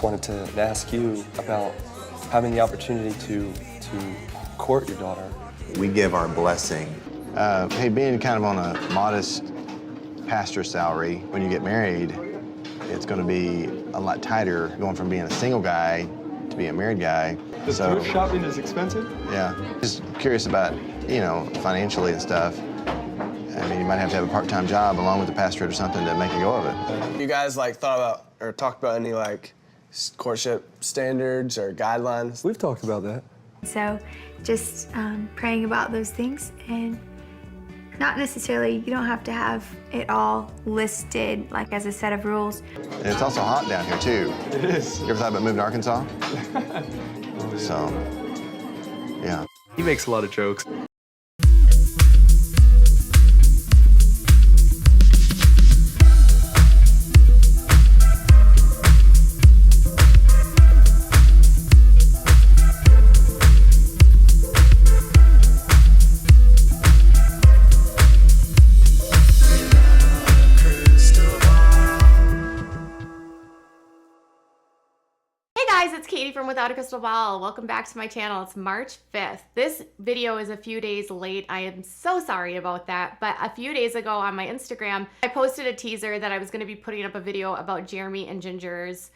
Wanted to ask you about having the opportunity to court your daughter. We give our blessing. Hey, being kind of on a modest pastor salary, when you get married, it's going to be a lot tighter going from being a single guy to being a married guy. The thrift shopping is expensive? Yeah. Just curious about, financially and stuff. I mean, you might have to have a part-time job along with the pastorate or something to make a go of it. You guys thought about or talked about any courtship standards or guidelines? We've talked about that. So just praying about those things, and not necessarily, you don't have to have it all listed as a set of rules. And it's also hot down here too. It is. You ever thought about moving to Arkansas? So, yeah. He makes a lot of jokes. It's Katie from Without a Crystal Ball. Welcome back to my channel. It's March 5th. This video is a few days late. I am so sorry about that, but a few days ago on my Instagram, I posted a teaser that I was going to be putting up a video about Jeremy and Ginger's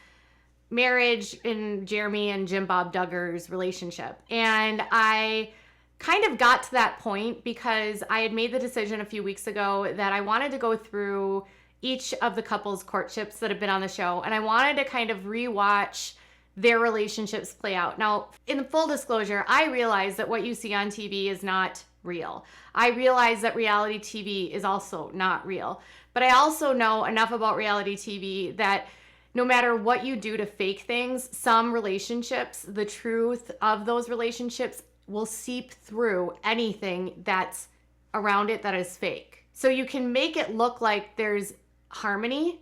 marriage and Jeremy and Bob Duggar's relationship. And I kind of got to that point because I had made the decision a few weeks ago that I wanted to go through each of the couples' courtships that have been on the show, and I wanted to kind of rewatch their relationships play out. Now, in full disclosure, I realize that what you see on TV is not real. I realize that reality TV is also not real. But I also know enough about reality TV that no matter what you do to fake things, some relationships, the truth of those relationships will seep through anything that's around it that is fake. So you can make it look like there's harmony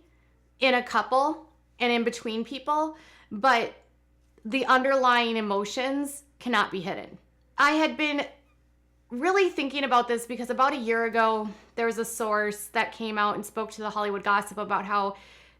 in a couple and in between people, but the underlying emotions cannot be hidden. I had been really thinking about this because about a year ago, there was a source that came out and spoke to the Hollywood Gossip about how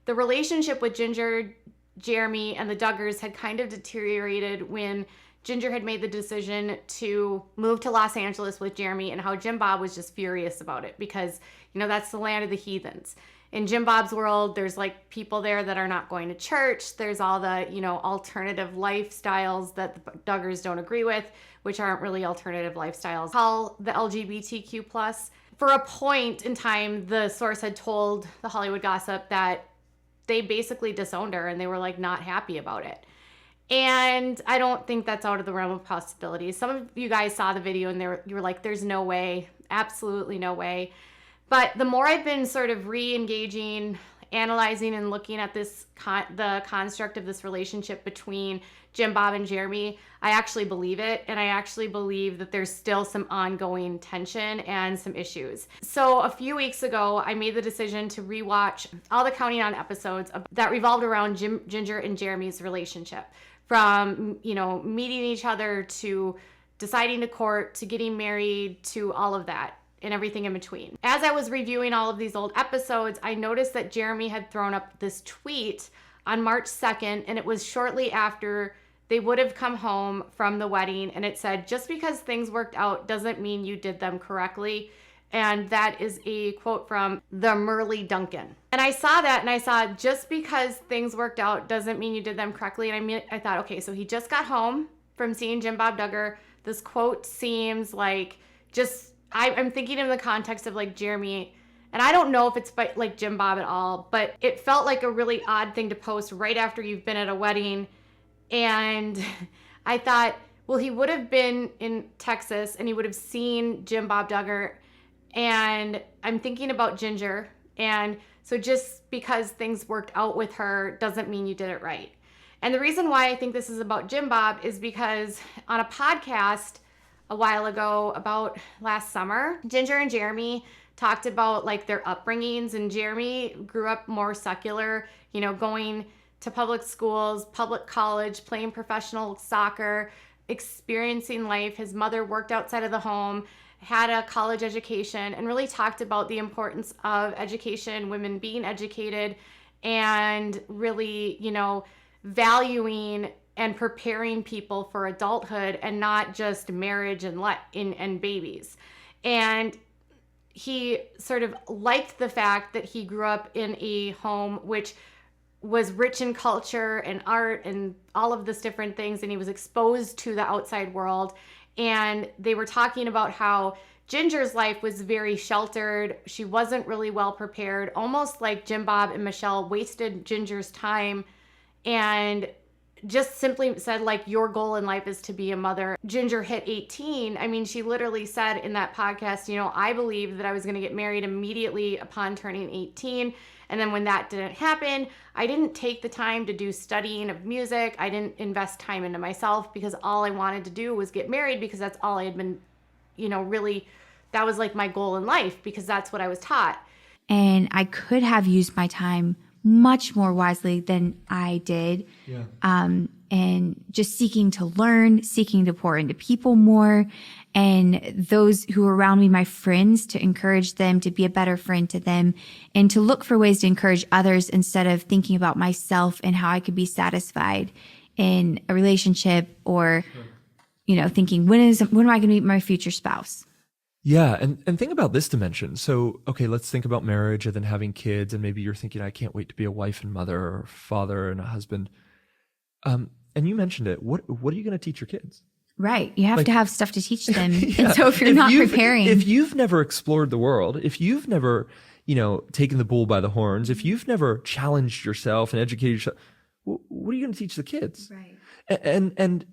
the relationship with Jinger, Jeremy, and the Duggars had kind of deteriorated when Jinger had made the decision to move to Los Angeles with Jeremy, and how Bob was just furious about it because, that's the land of the heathens. In Bob's world, there's people there that are not going to church. There's all the, alternative lifestyles that the Duggars don't agree with, which aren't really alternative lifestyles. Call the LGBTQ plus. For a point in time, the source had told the Hollywood Gossip that they basically disowned her and they were not happy about it. And I don't think that's out of the realm of possibility. Some of you guys saw the video and you were like, there's no way, absolutely no way. But the more I've been sort of re-engaging, analyzing, and looking at the construct of this relationship between Bob and Jeremy, I actually believe it. And I actually believe that there's still some ongoing tension and some issues. So a few weeks ago, I made the decision to rewatch all the Counting On episodes that revolved around Ginger and Jeremy's relationship. From, meeting each other to deciding to court to getting married to all of that, and everything in between. As I was reviewing all of these old episodes, I noticed that Jeremy had thrown up this tweet on March 2nd, and it was shortly after they would have come home from the wedding, and it said, just because things worked out doesn't mean you did them correctly. And that is a quote from the Merle Duncan. And I saw that and I saw, just because things worked out doesn't mean you did them correctly. And I thought, okay, so he just got home from seeing Bob Duggar. This quote seems like I'm thinking in the context of Jeremy, and I don't know if it's Bob at all, but it felt like a really odd thing to post right after you've been at a wedding. And I thought, well, he would have been in Texas and he would have seen Bob Duggar, and I'm thinking about Ginger. And so just because things worked out with her doesn't mean you did it right. And the reason why I think this is about Bob is because on a podcast a while ago, about last summer, Ginger and Jeremy talked about their upbringings, and Jeremy grew up more secular, going to public schools, public college, playing professional soccer, experiencing life. His mother worked outside of the home, had a college education, and really talked about the importance of education, women being educated, and really, valuing and preparing people for adulthood and not just marriage and babies. And he sort of liked the fact that he grew up in a home which was rich in culture and art and all of this different things, and he was exposed to the outside world. And they were talking about how Ginger's life was very sheltered. She wasn't really well prepared, almost like Jim Bob and Michelle wasted Ginger's time and just simply said, like, your goal in life is to be a mother. Ginger hit 18. I mean, she literally said in that podcast, you know, I believed that I was going to get married immediately upon turning 18. And then when that didn't happen, I didn't take the time to do studying of music. I didn't invest time into myself because all I wanted to do was get married because that's all I had been, you know, really, that was like my goal in life because that's what I was taught. And I could have used my time much more wisely than I did. Yeah. And just seeking to learn, seeking to pour into people more, and those who were around me, my friends, to encourage them to be a better friend to them and to look for ways to encourage others instead of thinking about myself and how I could be satisfied in a relationship or, you know, thinking, when am I going to meet my future spouse? Yeah, and think about this dimension. So, okay, let's think about marriage and then having kids, and maybe you're thinking, I can't wait to be a wife and mother or father and a husband. And you mentioned it. What are you going to teach your kids? Right. You have to have stuff to teach them. Yeah. And so if you're not preparing. If you've never explored the world, if you've never, you know, taken the bull by the horns, if you've never challenged yourself and educated yourself, what are you going to teach the kids? Right. And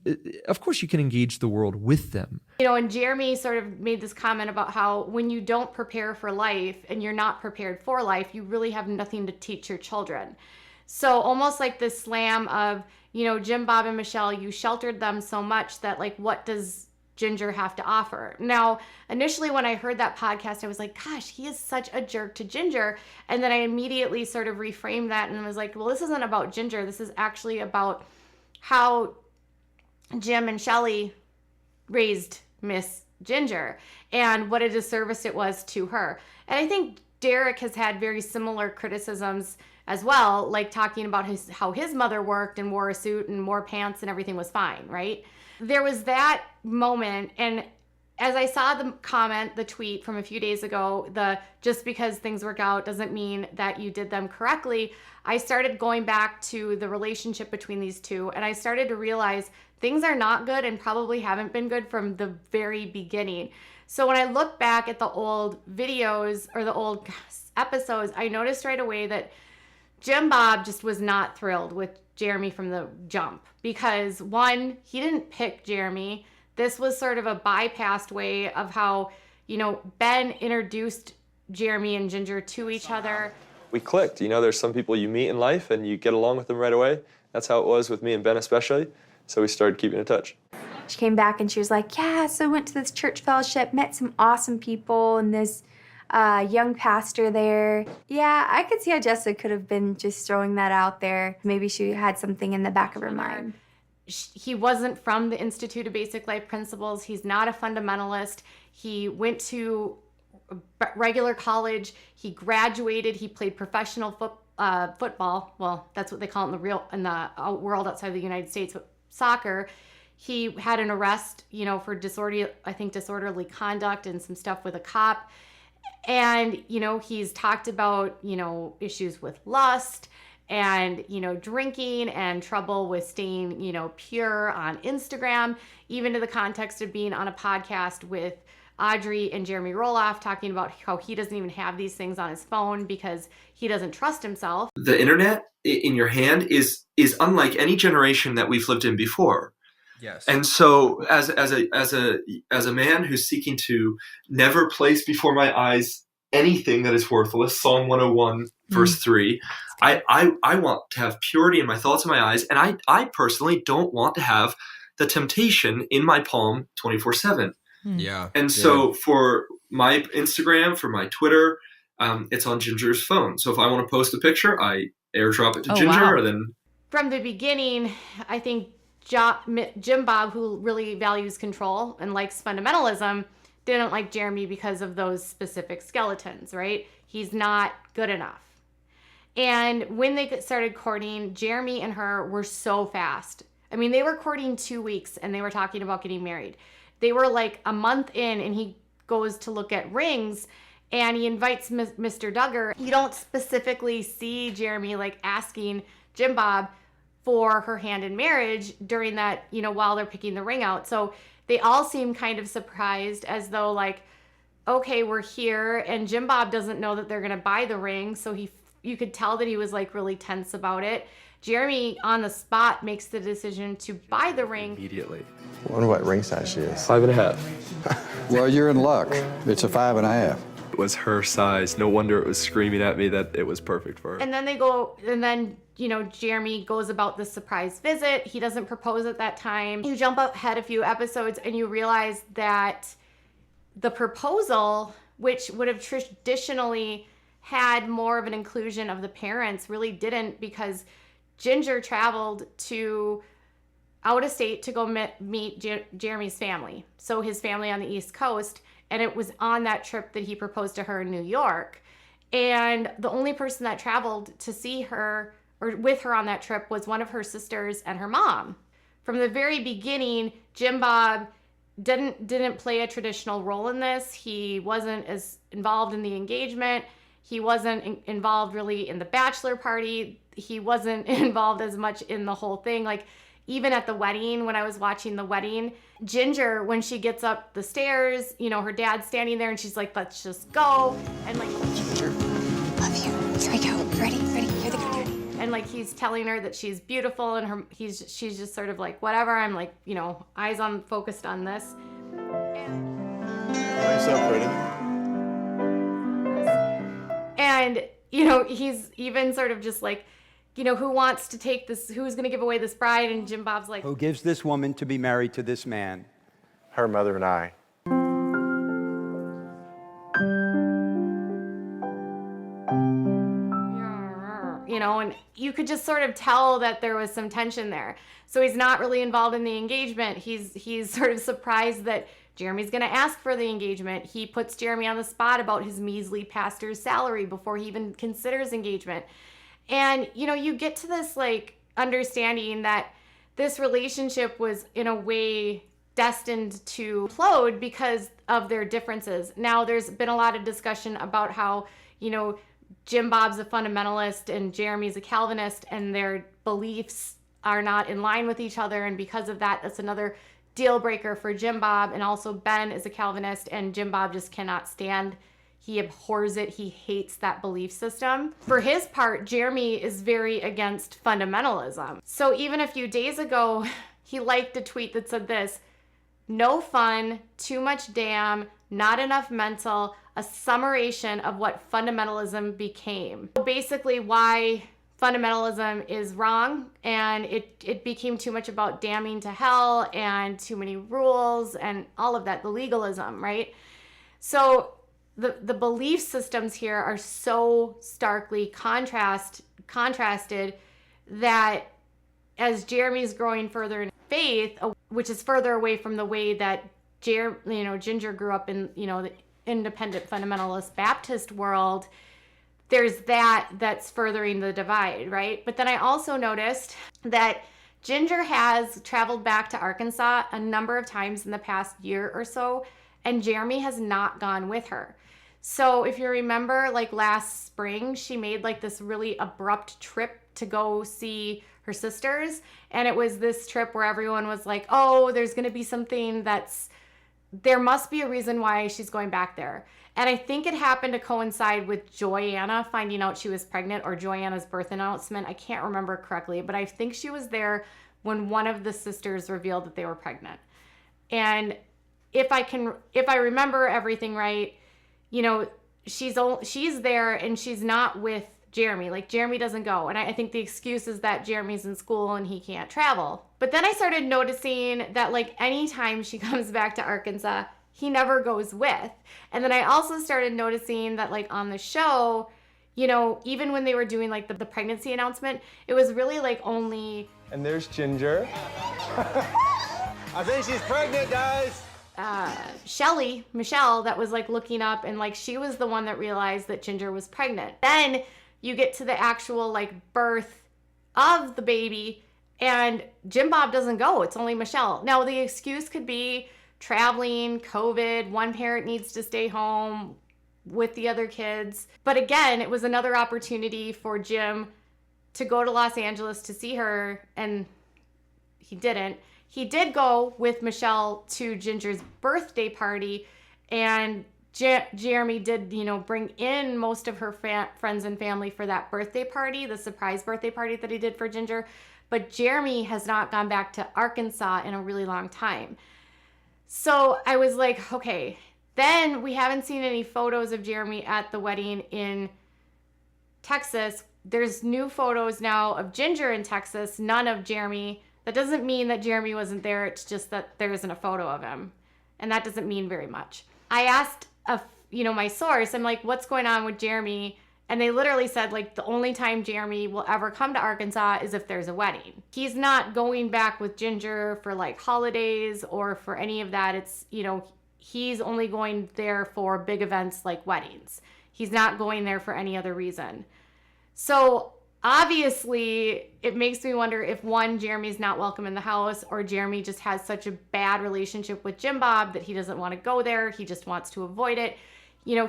of course you can engage the world with them. You know, and Jeremy sort of made this comment about how when you don't prepare for life and you're not prepared for life, you really have nothing to teach your children. So almost like this slam of, you know, Jim, Bob, and Michelle, you sheltered them so much that, like, what does Ginger have to offer? Now, initially when I heard that podcast, I was like, gosh, he is such a jerk to Ginger. And then I immediately sort of reframed that and was like, well, this isn't about Ginger. This is actually about how Jim and Shelley raised Miss Ginger and what a disservice it was to her. And I think Derek has had very similar criticisms as well, like talking about how his mother worked and wore a suit and wore pants and everything was fine, right? There was that moment, and as I saw the tweet from a few days ago, just because things work out doesn't mean that you did them correctly, I started going back to the relationship between these two, and I started to realize things are not good and probably haven't been good from the very beginning. So when I look back at the old videos or the old episodes, I noticed right away that Jim Bob just was not thrilled with Jeremy from the jump because, one, he didn't pick Jeremy. This was sort of a bypassed way of how, you know, Ben introduced Jeremy and Ginger to each other. We clicked. You know, there's some people you meet in life and you get along with them right away. That's how it was with me and Ben especially. So we started keeping in touch. She came back and she was like, yeah, so I went to this church fellowship, met some awesome people and this young pastor there. Yeah, I could see how Jessica could have been just throwing that out there. Maybe she had something in the back of her mind. He wasn't from the Institute of Basic Life Principles. He's not a fundamentalist. He went to regular college. He graduated. He played professional football. Well, that's what they call it in the world outside the United States, but soccer. He had an arrest, you know, for disorderly conduct and some stuff with a cop. And, you know, he's talked about, you know, issues with lust and, you know, drinking and trouble with staying, you know, pure on Instagram, even to the context of being on a podcast with Audrey and Jeremy Roloff talking about how he doesn't even have these things on his phone because he doesn't trust himself. The internet in your hand is unlike any generation that we've lived in before. Yes. And so as a man who's seeking to never place before my eyes anything that is worthless, Psalm 101 verse 3, I want to have purity in my thoughts and my eyes, and I personally don't want to have the temptation in my palm 24/7. Yeah. And so for my Instagram, for my Twitter, it's on Ginger's phone. So if I want to post a picture, I airdrop it to Ginger. Wow. Or then From the beginning, I think Jim Bob, who really values control and likes fundamentalism, didn't like Jeremy because of those specific skeletons, right? He's not good enough. And when they started courting, Jeremy and her were so fast. I mean, they were courting 2 weeks and they were talking about getting married. They were like a month in and he goes to look at rings and he invites Mr. Duggar. You don't specifically see Jeremy like asking Jim Bob for her hand in marriage during that, you know, while they're picking the ring out. So they all seem kind of surprised, as though like, okay, we're here, and Jim Bob doesn't know that they're gonna buy the ring. So you could tell that he was like really tense about it. Jeremy on the spot makes the decision to buy the ring Immediately. I wonder what ring size she is. 5.5. Well, you're in luck. It's a 5.5. It was her size. No wonder it was screaming at me that it was perfect for her. And then they go, and then, you know, Jeremy goes about the surprise visit. He doesn't propose at that time. You jump ahead a few episodes and you realize that the proposal, which would have traditionally had more of an inclusion of the parents, really didn't, because Jinger traveled to out of state to go meet Jeremy's family. So his family on the East Coast. And it was on that trip that he proposed to her in New York. And the only person that traveled to see her or with her on that trip was one of her sisters and her mom. From the very beginning, Jim Bob didn't play a traditional role in this. He wasn't as involved in the engagement. He wasn't involved really in the bachelor party. He wasn't involved as much in the whole thing. Like, even at the wedding, when I was watching the wedding, Jinger, when she gets up the stairs, you know, her dad's standing there and she's like, let's just go. And like, Ginger, love you. Here we go. Ready? You're the good. And like, he's telling her that she's beautiful, and she's just sort of like, whatever. I'm like, you know, eyes on focused on this. You're so pretty. And, you know, he's even sort of just like, you know, who wants to take this, who's going to give away this bride? And Jim Bob's like, Who gives this woman to be married to this man? Her mother and I. you know, and you could just sort of tell that there was some tension there. So he's not really involved in the engagement. He's sort of surprised that Jeremy's going to ask for the engagement. He puts Jeremy on the spot about his measly pastor's salary before he even considers engagement. And, you know, you get to this like understanding that this relationship was in a way destined to implode because of their differences. Now, there's been a lot of discussion about how, you know, Jim Bob's a fundamentalist and Jeremy's a Calvinist, and their beliefs are not in line with each other. And because of that, that's another deal breaker for Jim Bob. And also Ben is a Calvinist, and Jim Bob just cannot stand. He abhors it. He hates that belief system. For his part, Jeremy is very against fundamentalism. So even a few days ago, he liked a tweet that said this: no fun, too much damn, not enough mental, a summation of what fundamentalism became. Basically why fundamentalism is wrong, and it became too much about damning to hell and too many rules and all of that, the legalism, right? So the belief systems here are so starkly contrasted that as Jeremy's growing further in faith, which is further away from the way that Jinger grew up in, the independent fundamentalist Baptist world, there's that's furthering the divide, right? But then I also noticed that Jinger has traveled back to Arkansas a number of times in the past year or so, and Jeremy has not gone with her. So if you remember, like last spring, she made like this really abrupt trip to go see her sisters. And it was this trip where everyone was like, oh, there's going to be something there must be a reason why she's going back there. And I think it happened to coincide with Joanna finding out she was pregnant, or Joanna's birth announcement. I can't remember correctly, but I think she was there when one of the sisters revealed that they were pregnant. And if I remember everything right, she's there and she's not with Jeremy. Like, Jeremy doesn't go. And I think the excuse is that Jeremy's in school and he can't travel. But then I started noticing that like anytime she comes back to Arkansas, he never goes with. And then I also started noticing that like on the show, even when they were doing like the pregnancy announcement, it was really like only... And there's Jinger. I think she's pregnant, guys. Michelle, that was like looking up, and like she was the one that realized that Jinger was pregnant. Then you get to the actual like birth of the baby and Jim Bob doesn't go. It's only Michelle. Now the excuse could be traveling, COVID, one parent needs to stay home with the other kids. But again, it was another opportunity for Jim to go to Los Angeles to see her, and he didn't. He did go with Michelle to Ginger's birthday party, and Jeremy did, bring in most of her friends and family for that birthday party, the surprise birthday party that he did for Ginger. But Jeremy has not gone back to Arkansas in a really long time. So I was like, okay. Then we haven't seen any photos of Jeremy at the wedding in Texas. There's new photos now of Ginger in Texas, none of Jeremy. That doesn't mean that Jeremy wasn't there. It's just that there isn't a photo of him. And that doesn't mean very much. I asked, my source, I'm like, what's going on with Jeremy? And they literally said, like, the only time Jeremy will ever come to Arkansas is if there's a wedding. He's not going back with Ginger for, like, holidays or for any of that. It's, he's only going there for big events like weddings. He's not going there for any other reason. So obviously, it makes me wonder if, one, Jeremy's not welcome in the house, or Jeremy just has such a bad relationship with Jim Bob that he doesn't want to go there. He just wants to avoid it.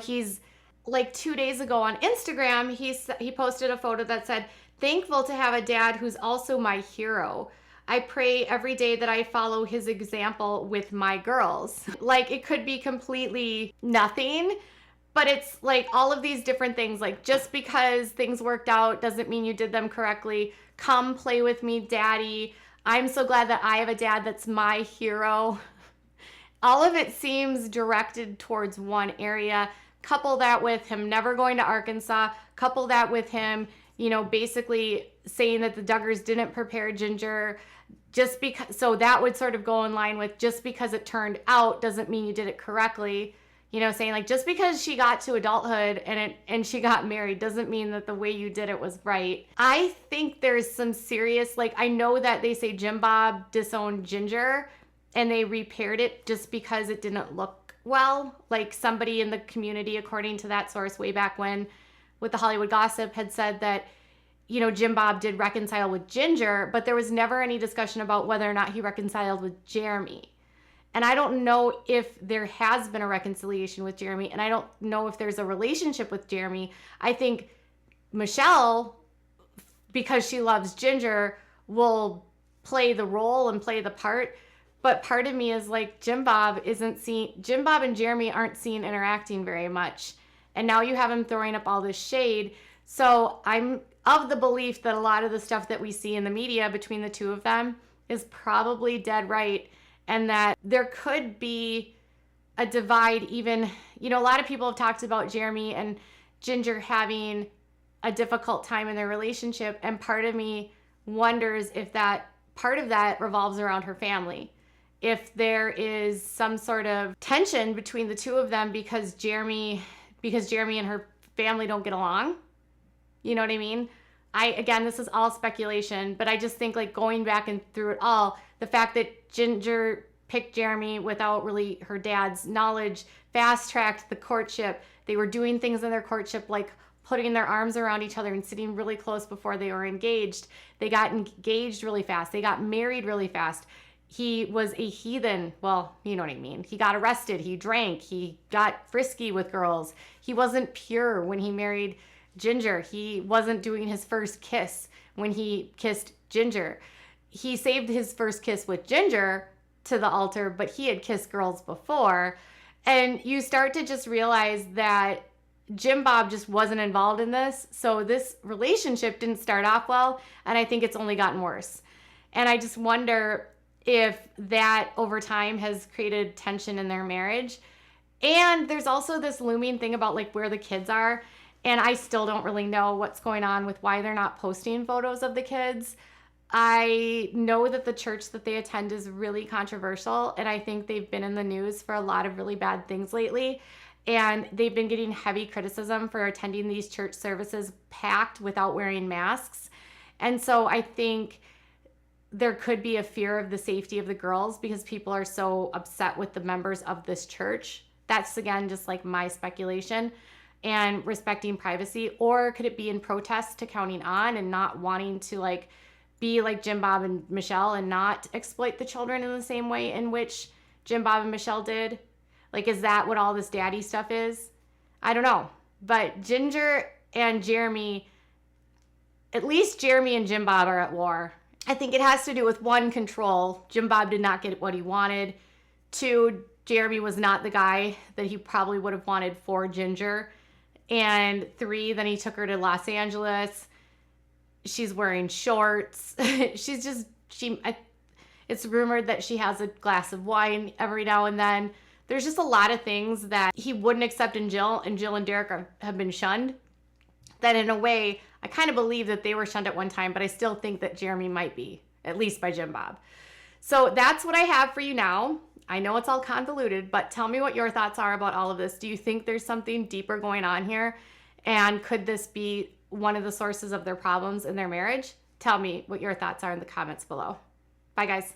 He's, like 2 days ago on Instagram, he posted a photo that said, "Thankful to have a dad who's also my hero. I pray every day that I follow his example with my girls." Like, it could be completely nothing, but it's like all of these different things. Like, just because things worked out doesn't mean you did them correctly. Come play with me, daddy. I'm so glad that I have a dad that's my hero. All of it seems directed towards one area. Couple that with him never going to Arkansas. Couple that with him, basically saying that the Duggars didn't prepare Ginger. Just because, so that would sort of go in line with, just because it turned out doesn't mean you did it correctly. Saying like, just because she got to adulthood and she got married doesn't mean that the way you did it was right. I think there's some serious, like, I know that they say Jim Bob disowned Ginger and they repaired it just because it didn't look well. Like, somebody in the community, according to that source way back when with the Hollywood Gossip, had said that, Jim Bob did reconcile with Ginger, but there was never any discussion about whether or not he reconciled with Jeremy. And I don't know if there has been a reconciliation with Jeremy, and I don't know if there's a relationship with Jeremy. I think Michelle, because she loves Ginger, will play the role and play the part. But part of me is like, Jim Bob and Jeremy aren't seen interacting very much. And now you have him throwing up all this shade. So I'm of the belief that a lot of the stuff that we see in the media between the two of them is probably dead right. And that there could be a divide even, a lot of people have talked about Jeremy and Ginger having a difficult time in their relationship. And part of me wonders if that part of that revolves around her family. If there is some sort of tension between the two of them because Jeremy and her family don't get along. You know what I mean? Again, this is all speculation, but I just think, like, going back and through it all, the fact that Ginger picked Jeremy without really her dad's knowledge, fast-tracked the courtship. They were doing things in their courtship like putting their arms around each other and sitting really close before they were engaged. They got engaged really fast. They got married really fast. He was a heathen. Well, you know what I mean. He got arrested. He drank. He got frisky with girls. He wasn't pure when he married Ginger. He wasn't doing his first kiss when he kissed Ginger. He saved his first kiss with Ginger to the altar, but he had kissed girls before. And you start to just realize that Jim Bob just wasn't involved in this. So this relationship didn't start off well, and I think it's only gotten worse. And I just wonder if that over time has created tension in their marriage. And there's also this looming thing about like where the kids are. And I still don't really know what's going on with why they're not posting photos of the kids. I know that the church that they attend is really controversial, and I think they've been in the news for a lot of really bad things lately. And they've been getting heavy criticism for attending these church services packed without wearing masks. And so I think there could be a fear of the safety of the girls because people are so upset with the members of this church. That's, again, just like my speculation. and respecting privacy? Or could it be in protest to counting on and not wanting to like be like Jim Bob and Michelle and not exploit the children in the same way in which Jim Bob and Michelle did? Like, is that what all this daddy stuff is? I don't know. But Jinger and Jeremy, at least Jeremy and Jim Bob are at war. I think it has to do with, one, control. Jim Bob did not get what he wanted. Two, Jeremy was not the guy that he probably would have wanted for Jinger. And three, then he took her to Los Angeles. She's wearing shorts. It's rumored that she has a glass of wine every now and then. There's just a lot of things that he wouldn't accept in Jill, and Jill and Derek have been shunned. That in a way, I kind of believe that they were shunned at one time, but I still think that Jeremy might be, at least by Jim Bob. So that's what I have for you now. I know it's all convoluted, but tell me what your thoughts are about all of this. Do you think there's something deeper going on here? And could this be one of the sources of their problems in their marriage? Tell me what your thoughts are in the comments below. Bye, guys.